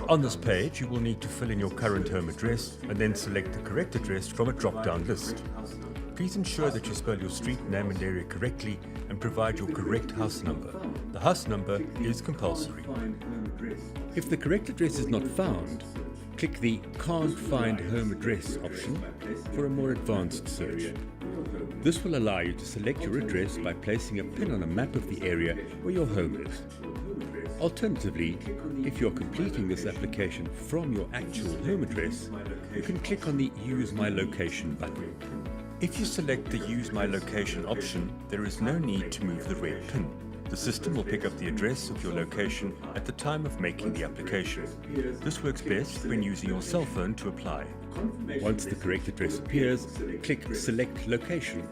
On this page, you will need to fill in your current home address and then select the correct address from a drop-down list. Please ensure that you spell your street name and area correctly and provide your correct house number. The house number is compulsory. If the correct address is not found, click the Can't Find Home Address option for a more advanced search. This will allow you to select your address by placing a pin on a map of the area where your home is. Alternatively, if you are completing this application from your actual home address, you can click on the Use My Location button. If you select the Use My Location option, there is no need to move the red pin. The system will pick up the address of your location at the time of making the application. This works best when using your cell phone to apply. Once the correct address appears, click Select Location.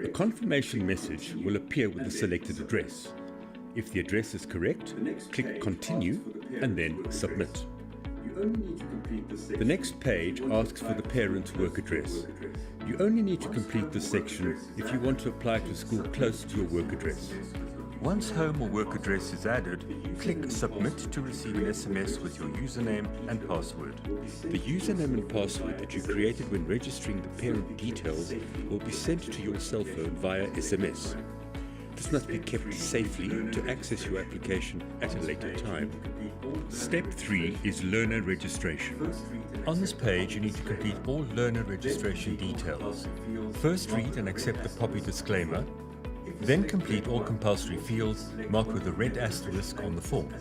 A confirmation message will appear with the selected address. If the address is correct, click Continue and then Submit. The next page asks for the parent's work address. You only need to complete this section if you want to apply to a school close to your work address. Once home or work address is added, click Submit to receive an SMS with your username and password. The username and password that you created when registering the parent details will be sent to your cell phone via SMS. This must be kept safely to access your application at a later time. Step 3 is learner registration. On this page, you need to complete all learner registration details. First read and accept the POPI disclaimer, then complete all compulsory fields marked with a red asterisk on the form.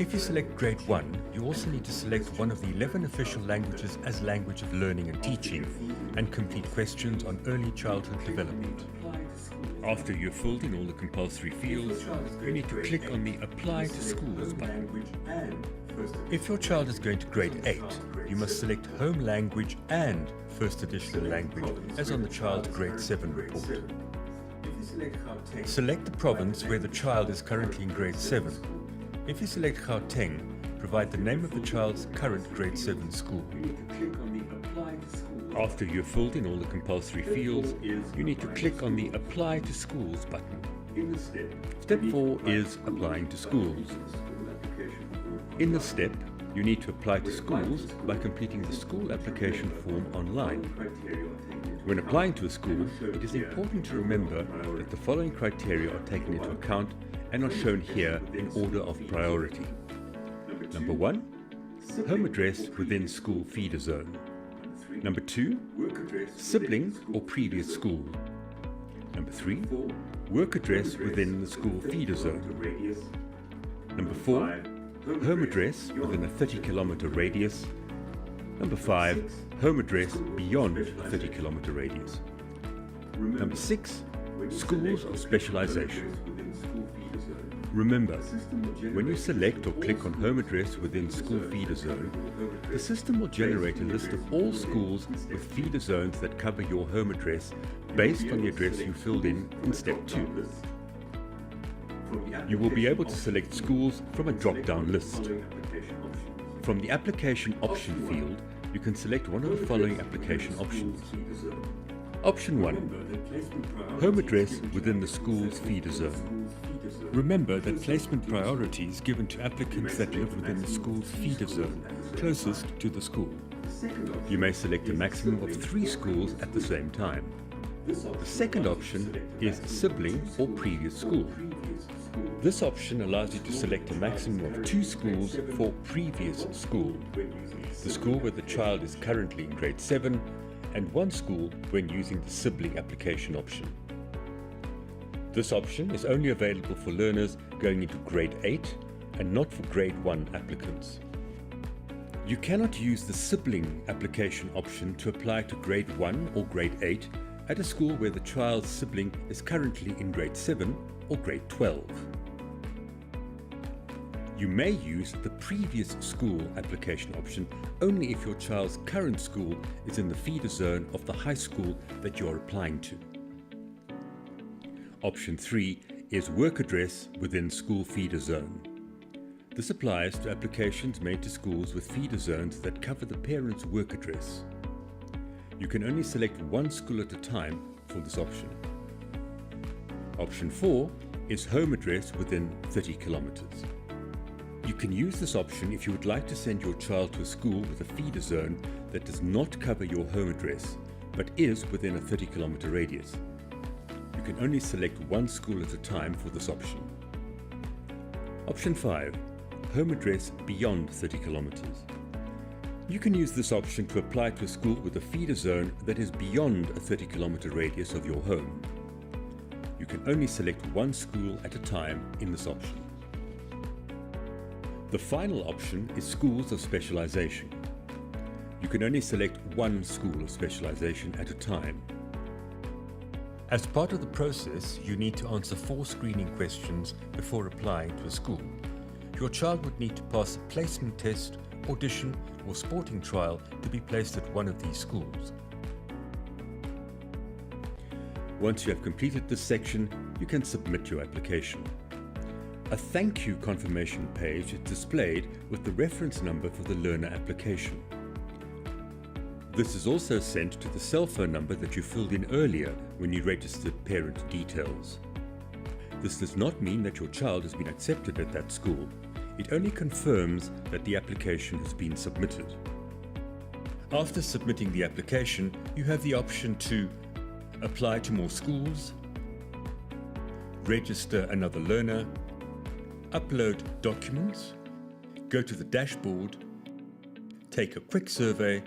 If you select Grade 1, you also need to select one of the 11 official languages as language of learning and teaching and complete questions on early childhood development. After you've filled in all the compulsory fields, you need to click on the Apply to Schools button. If your child is going to Grade 8, you must select Home Language and First Additional Language as on the child's Grade 7 report. Select the province where the child is currently in Grade 7. If you select Gauteng, provide the name of the child's current Grade 7 school. After you have filled in all the compulsory fields, you need to click on the Apply to Schools button. Step 4 is Applying to Schools. In this step, you need to apply to schools by completing the school application form online. When applying to a school, it is important to remember that the following criteria are taken into account and are shown here in order of priority. Number 1, home address within school feeder zone. Number 2, sibling or previous school. Number 3, work address within the school feeder zone. Number 4, home address within a 30-kilometer radius. Number 5, home address beyond a 30-kilometer radius. Number 6, schools of specialization. Remember, when you select or click on home address within school feeder zone, the system will generate a list of all schools with feeder zones that cover your home address based on the address you filled in Step 2. You will be able to select schools from a drop-down list. From the application option field, you can select one of the following application options. Option 1. Home address within the school's feeder zone. Remember that placement priority is given to applicants that live within the school's feeder zone, closest to the school. You may select a maximum of 3 schools at the same time. The second option is sibling or previous school. This option allows you to select a maximum of 2 schools for previous school. The school where the child is currently in Grade 7 and 1 school when using the sibling application option. This option is only available for learners going into Grade 8 and not for Grade 1 applicants. You cannot use the sibling application option to apply to Grade 1 or Grade 8 at a school where the child's sibling is currently in Grade 7 or Grade 12. You may use the previous school application option only if your child's current school is in the feeder zone of the high school that you are applying to. Option 3 is work address within school feeder zone. This applies to applications made to schools with feeder zones that cover the parent's work address. You can only select 1 school at a time for this option. Option 4 is home address within 30 kilometers. You can use this option if you would like to send your child to a school with a feeder zone that does not cover your home address, but is within a 30-kilometer radius. You can only select one school at a time for this option. Option 5. Home address beyond 30 kilometers. You can use this option to apply to a school with a feeder zone that is beyond a 30-kilometer radius of your home. You can only select one school at a time in this option. The final option is schools of specialization. You can only select one school of specialization at a time. As part of the process, you need to answer 4 screening questions before applying to a school. Your child would need to pass a placement test, audition, or sporting trial to be placed at one of these schools. Once you have completed this section, you can submit your application. A thank you confirmation page is displayed with the reference number for the learner application. This is also sent to the cell phone number that you filled in earlier when you registered parent details. This does not mean that your child has been accepted at that school. It only confirms that the application has been submitted. After submitting the application, you have the option to apply to more schools, register another learner, upload documents, go to the dashboard, take a quick survey,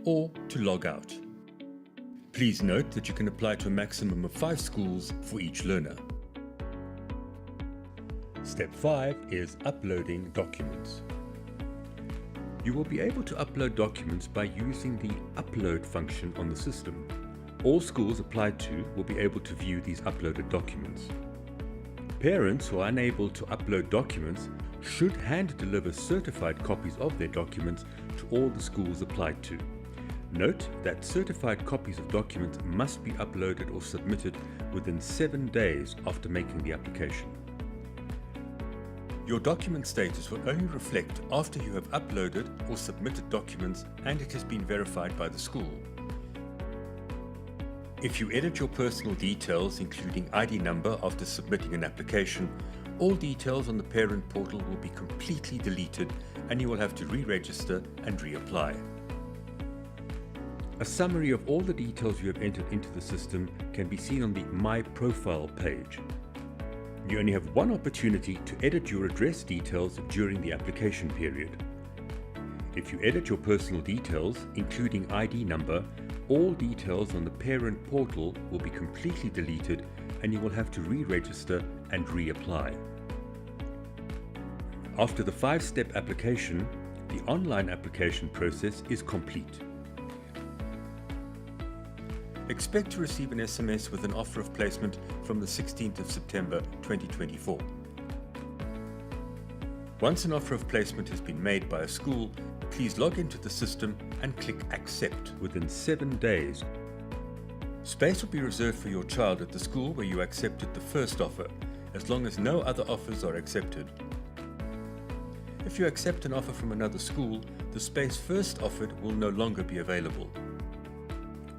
or to log out. Please note that you can apply to a maximum of 5 schools for each learner. Step 5 is uploading documents. You will be able to upload documents by using the upload function on the system. All schools applied to will be able to view these uploaded documents. Parents who are unable to upload documents should hand deliver certified copies of their documents to all the schools applied to. Note that certified copies of documents must be uploaded or submitted within 7 days after making the application. Your document status will only reflect after you have uploaded or submitted documents and it has been verified by the school. If you edit your personal details, including ID number, after submitting an application, all details on the parent portal will be completely deleted and you will have to re-register and reapply. A summary of all the details you have entered into the system can be seen on the My Profile page. You only have one opportunity to edit your address details during the application period. If you edit your personal details, including ID number, all details on the parent portal will be completely deleted and you will have to re-register and reapply. After the 5-step application, the online application process is complete. Expect to receive an SMS with an offer of placement from the 16th of September 2024. Once an offer of placement has been made by a school, please log into the system and click Accept within 7 days. Space will be reserved for your child at the school where you accepted the first offer, as long as no other offers are accepted. If you accept an offer from another school, the space first offered will no longer be available.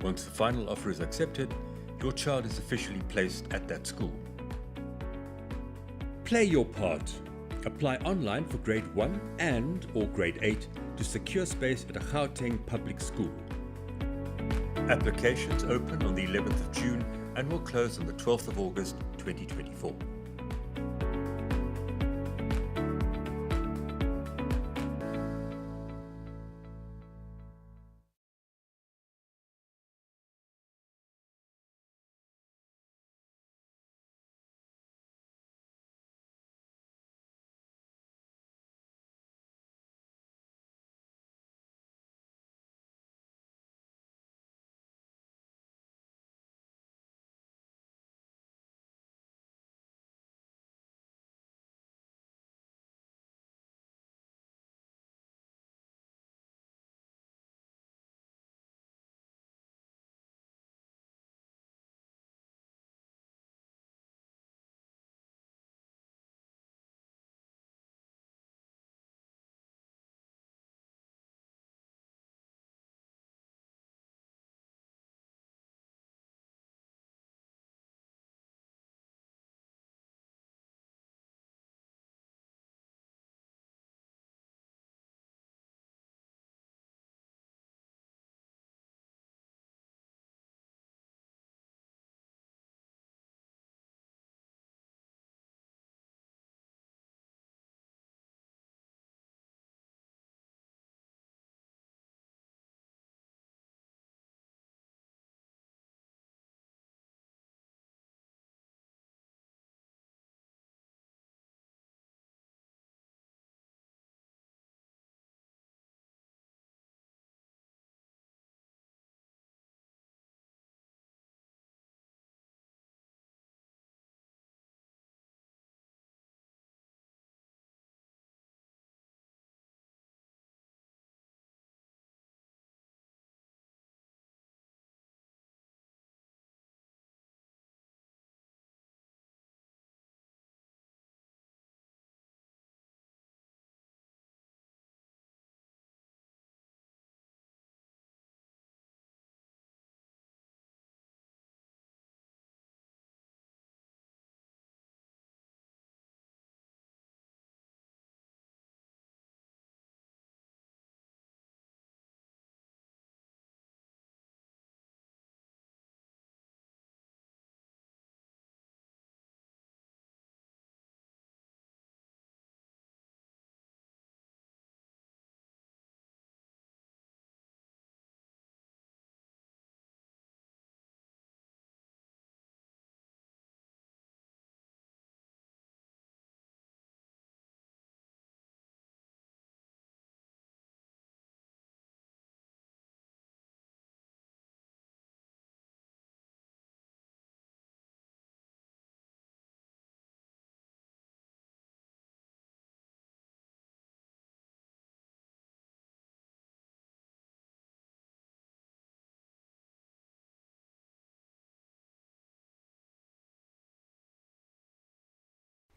Once the final offer is accepted, your child is officially placed at that school. Play your part. Apply online for grade 1 and or grade 8 to secure space at a Gauteng public school. Applications open on the 11th of June and will close on the 12th of August 2024.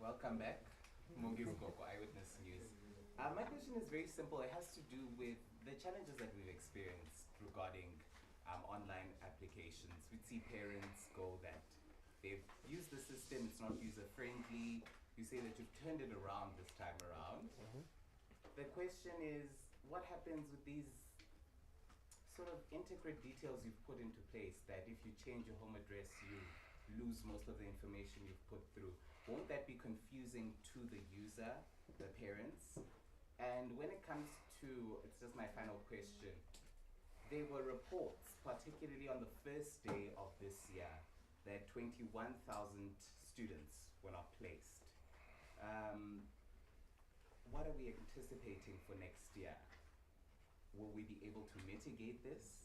Welcome back. Mongi's Goko, Eyewitness News. My question is very simple. It has to do with the challenges that we've experienced regarding online applications. We see parents go that they've used the system, it's not user-friendly. You say that you've turned it around this time around. The question is, what happens with these sort of intricate details you've put into place that if you change your home address, you lose most of the information you've put through? Won't that be confusing to the user, the parents? And when it comes to, it's just my final question, there were reports, particularly on the first day of this year, that 21,000 students were not placed. What are we anticipating for next year? Will we be able to mitigate this?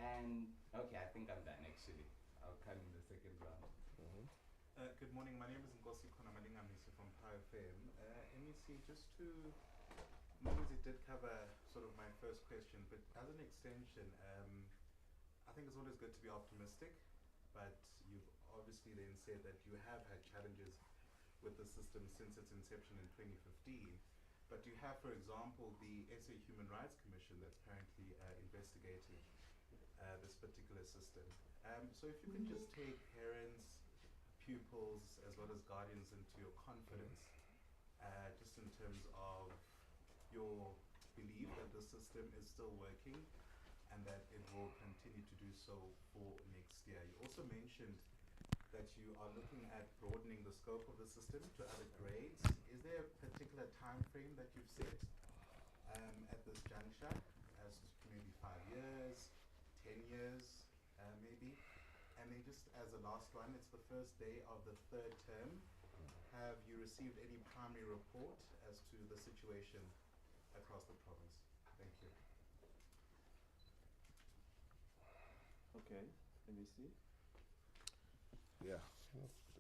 And, okay, I think I'm done actually. I'll come in the second round. Good morning, my name is Ngosi Konamalingamisi from Pi FM. MEC, just to, it did cover sort of my first question, but as an extension, I think it's always good to be optimistic, but you've obviously then said that you have had challenges with the system since its inception in 2015. But you have, for example, the SA Human Rights Commission that's currently investigating this particular system. So if you can just take parents, pupils, as well as guardians into your confidence, just in terms of your belief that the system is still working and that it will continue to do so for next year. You also mentioned that you are looking at broadening the scope of the system to other grades. Is there a particular time frame that you've set at this juncture, as to maybe 5 years, 10 years, maybe? And then just as a last one, it's the first day of the third term. Have you received any primary report as to the situation across the province? Thank you. Okay, let me see. Yeah,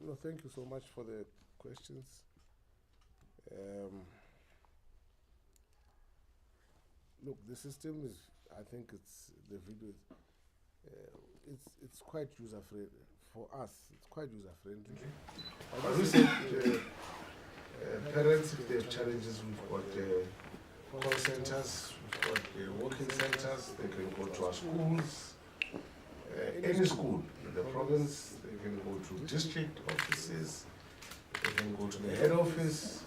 no, thank you so much for the questions. Look, the system is, I think it's, the video, it's quite user-friendly. For us, it's quite user-friendly. But we said, parents, if they have challenges, we've got call centers, we've got walking centers, they can go to our schools. Any school in the province, they can go to district offices, they can go to the head office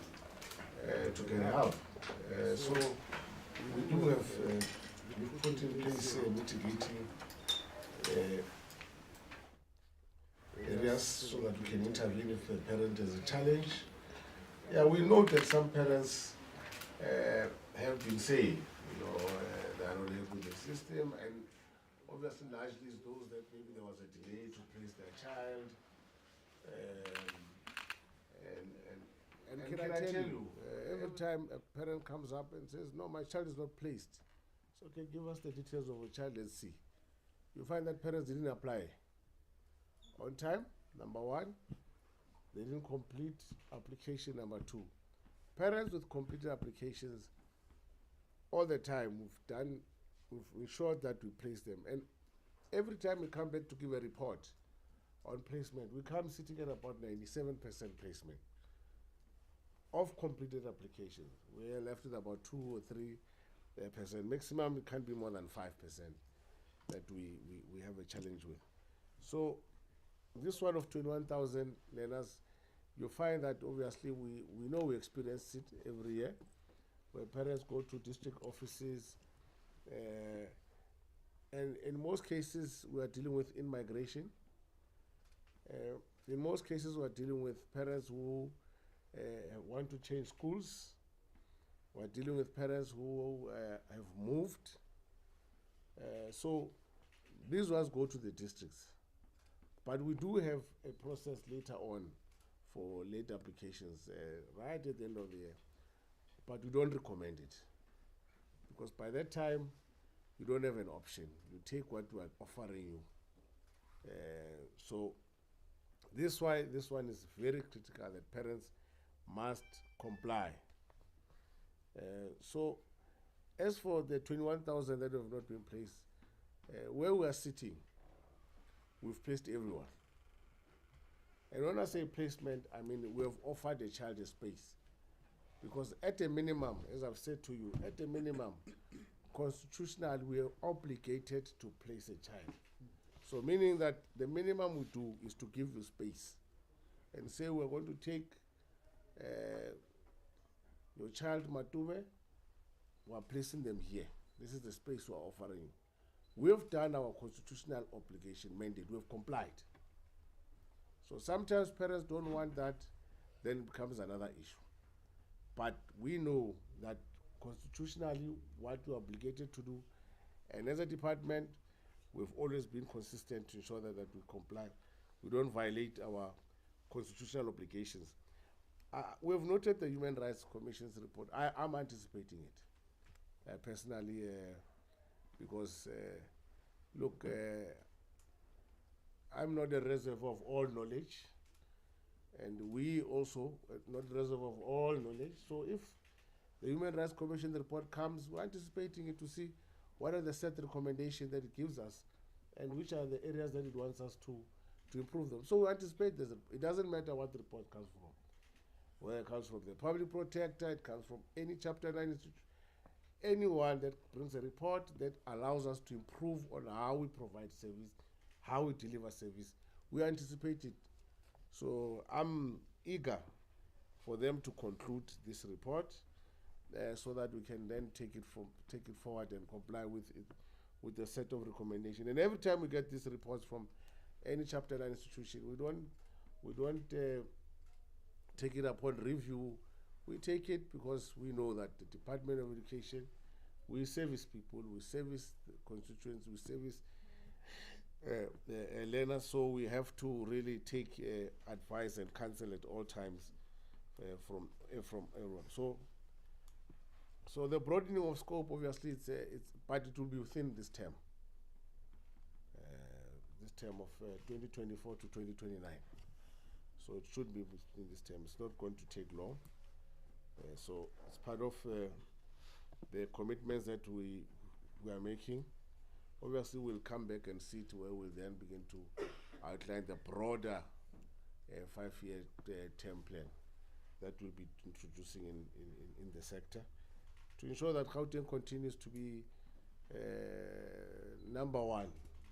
to get help. So we do have, we put in place mitigating areas so that we can intervene if the parent has a challenge. Yeah, we know that some parents have been saying, they are not happy with the system, and obviously largely it's those that maybe there was a delay to place their child. And can I tell you, every time a parent comes up and says, no, my child is not placed, so okay, give us the details of the child, let's see. You find that parents didn't apply on time, number one. They didn't complete application, number two. Parents with completed applications, all the time we've ensured that we place them. And every time we come back to give a report on placement, we come sitting at about 97% placement of completed applications. We are left with about 2 or 3%. Maximum, it can't be more than 5% that we have a challenge with. So this one of 21,000 learners, you find that obviously we know we experience it every year, where parents go to district offices, and in most cases we are dealing with in-migration. In most cases we are dealing with parents who want to change schools. We are dealing with parents who have moved. So these ones go to the districts. But we do have a process later on for late applications, right at the end of the year. But we don't recommend it, because by that time, you don't have an option. You take what we are offering you. So this one is very critical that parents must comply. So as for the 21,000 that have not been placed, where we are sitting, we've placed everyone. And when I say placement, I mean we have offered the child a space. Because at a minimum, as I've said to you, at a minimum, constitutionally we are obligated to place a child. So meaning that the minimum we do is to give you space and say we're going to take your child Matome, we're placing them here. This is the space we're offering you. We have done our constitutional obligation mandate, we have complied. So sometimes parents don't want that, then it becomes another issue. But we know that constitutionally what we're obligated to do, and as a department, we've always been consistent to ensure that we comply. We don't violate our constitutional obligations. We've noted the Human Rights Commission's report. I'm anticipating it personally because, look, I'm not a reservoir of all knowledge, and we also not a reservoir of all knowledge. So if the Human Rights Commission report comes, we're anticipating it to see what are the set recommendations that it gives us and which are the areas that it wants us to improve them. So we anticipate this. It doesn't matter what the report comes from. Where it comes from the public protector, it comes from any Chapter 9 institution, anyone that brings a report that allows us to improve on how we provide service, how we deliver service, we anticipate it. So I'm eager for them to conclude this report so that we can then take it forward and comply with it, with the set of recommendations. And every time we get these reports from any Chapter 9 institution, we don't take it upon review. We take it because we know that the Department of Education, we service people, we service the constituents, we service the learners, so we have to really take advice and counsel at all times from everyone. So the broadening of scope, obviously, but it will be within this term of 2024 to 2029. So it should be within this term. It's not going to take long. So it's part of the commitments that we are making. Obviously, we'll come back and see to where we'll then begin to outline the broader 5-year term plan that we'll be introducing in the sector to ensure that Gauteng continues to be number one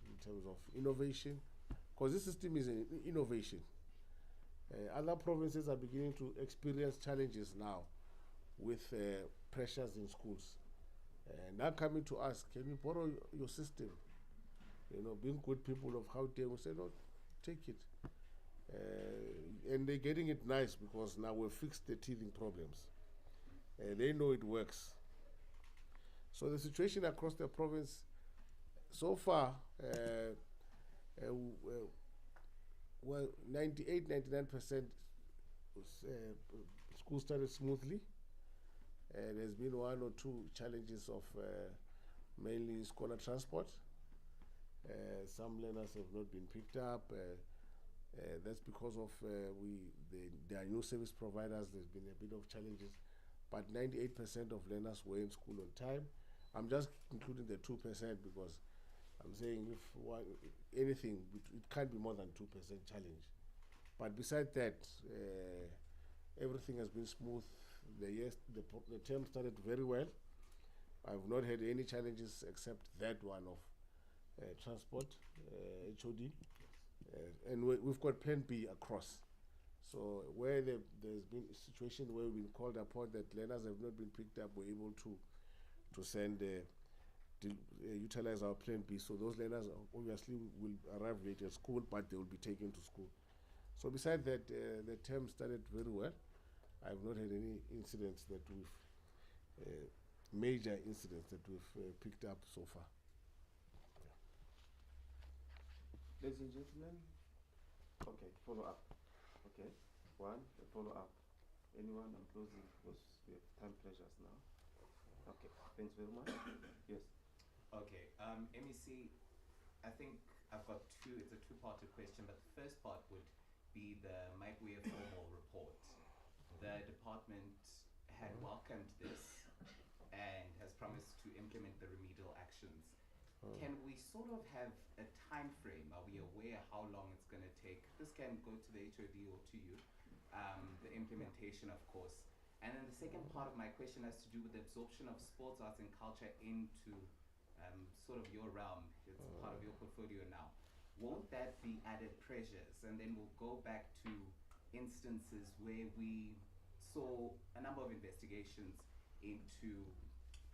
in terms of innovation, because this system is an innovation. Other provinces are beginning to experience challenges now with pressures in schools. Now coming to us, can you borrow your system? Being good people of Gauteng, we say, no, take it. And they're getting it nice because now we've fixed the teething problems. They know it works. So the situation across the province, so far, well, 98-99% school started smoothly. There's been one or two challenges of mainly scholar transport. Some learners have not been picked up. That's because of there are new service providers. There's been a bit of challenges, but 98% of learners were in school on time. I'm just including the 2% because I'm saying if anything, it can't be more than 2% challenge. But besides that, everything has been smooth. The term started very well. I've not had any challenges except that one of transport, HOD. And we've got Plan B across. So where there's been a situation where we've been called upon that learners have not been picked up, we're able to send utilize our Plan B. So those learners obviously will arrive late at school, but they will be taken to school. So besides that, the term started very well. I've not had any incidents that major incidents that we've picked up so far. Ladies and gentlemen, okay, follow up. Okay, one, a follow up. Anyone? I'm closing because we have time pressures now. Okay, thanks very much. Yes. Okay, MEC, I think I've got it's a two-parted question, but the first part would be the MEC formal report. The department had welcomed this and has promised to implement the remedial actions. Can we sort of have a time frame? Are we aware how long it's going to take? This can go to the HOD or to you, the implementation, of course. And then the second part of my question has to do with the absorption of sports, arts, and culture into sort of your realm. It's part of your portfolio now. Won't that be added pressures? And then we'll go back to instances where we saw a number of investigations into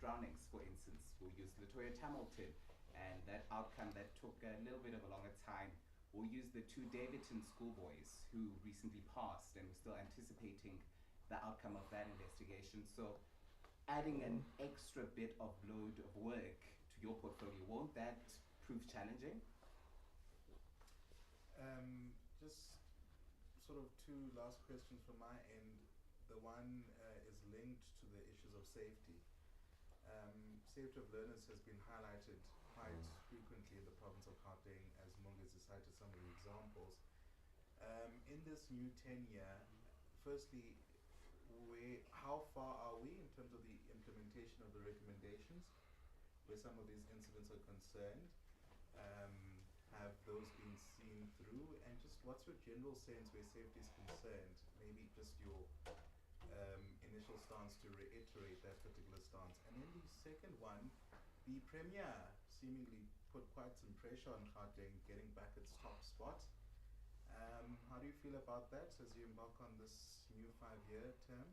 drownings, for instance. We'll use Latoya Hamilton and that outcome that took a little bit of a longer time. We'll use the 2 Davidson schoolboys who recently passed, and we're still anticipating the outcome of that investigation. So adding an extra bit of load of work to your portfolio, won't that prove challenging? Just sort of 2 last questions from my end. The one is linked to the issues of safety. Safety of learners has been highlighted quite frequently in the province of Gauteng, as Mongezi cited some of the examples. In this new tenure, firstly, how far are we in terms of the implementation of the recommendations where some of these incidents are concerned? Have those been seen through? And just what's your general sense where safety is concerned? Maybe just your initial stance to reiterate that particular stance. And then the second one, the Premier seemingly put quite some pressure on Gauteng getting back its top spot. How do you feel about that as you embark on this new 5-year term?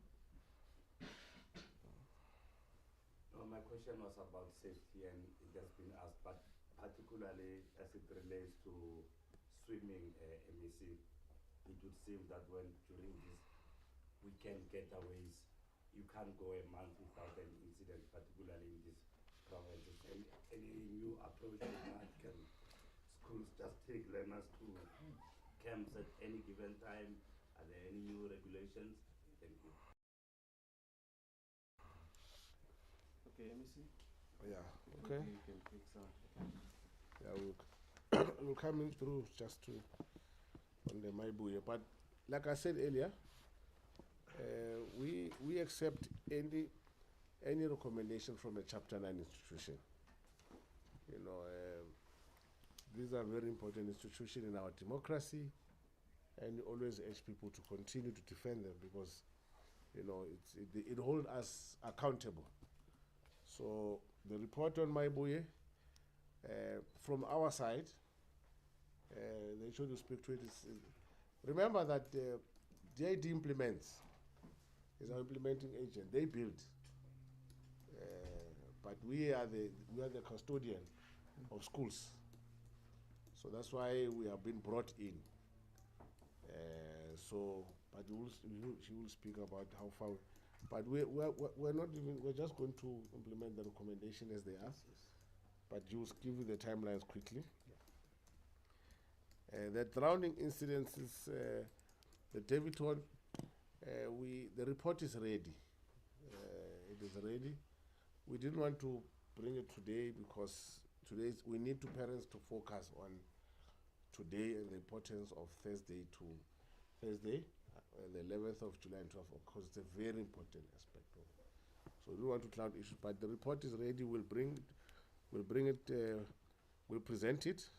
My question was about safety, and it has been asked, but particularly as it relates to swimming MEC, it would seem that when during this weekend getaways, you can't go a month without an incident, particularly in these provinces. And any new approach to that? Can schools just take learners to camps at any given time? Are there any new regulations? Thank you. Okay, MEC? Yeah, okay. You can take some. Yeah, we'll come in through just to on the Maibuye. But like I said earlier, we accept any recommendation from a Chapter 9 institution. You know, these are very important institutions in our democracy, and we always urge people to continue to defend them because, you know, it holds us accountable. So the report on Maibuye, from our side, they should speak to it. Remember that DID implements, is our implementing agent. They build, but we are the custodian of schools. So that's why we have been brought in. But she will speak about how far. But we're not even. We're just going to implement the recommendation as they ask. But you will give you the timelines quickly. The drowning incidences, the Davidson, the report is ready. It is ready. We didn't want to bring it today because we need parents to focus on today and the importance of Thursday, the 11th of July and 12th, because it's a very important aspect of it. So we don't want to cloud issues, but the report is ready. We'll present it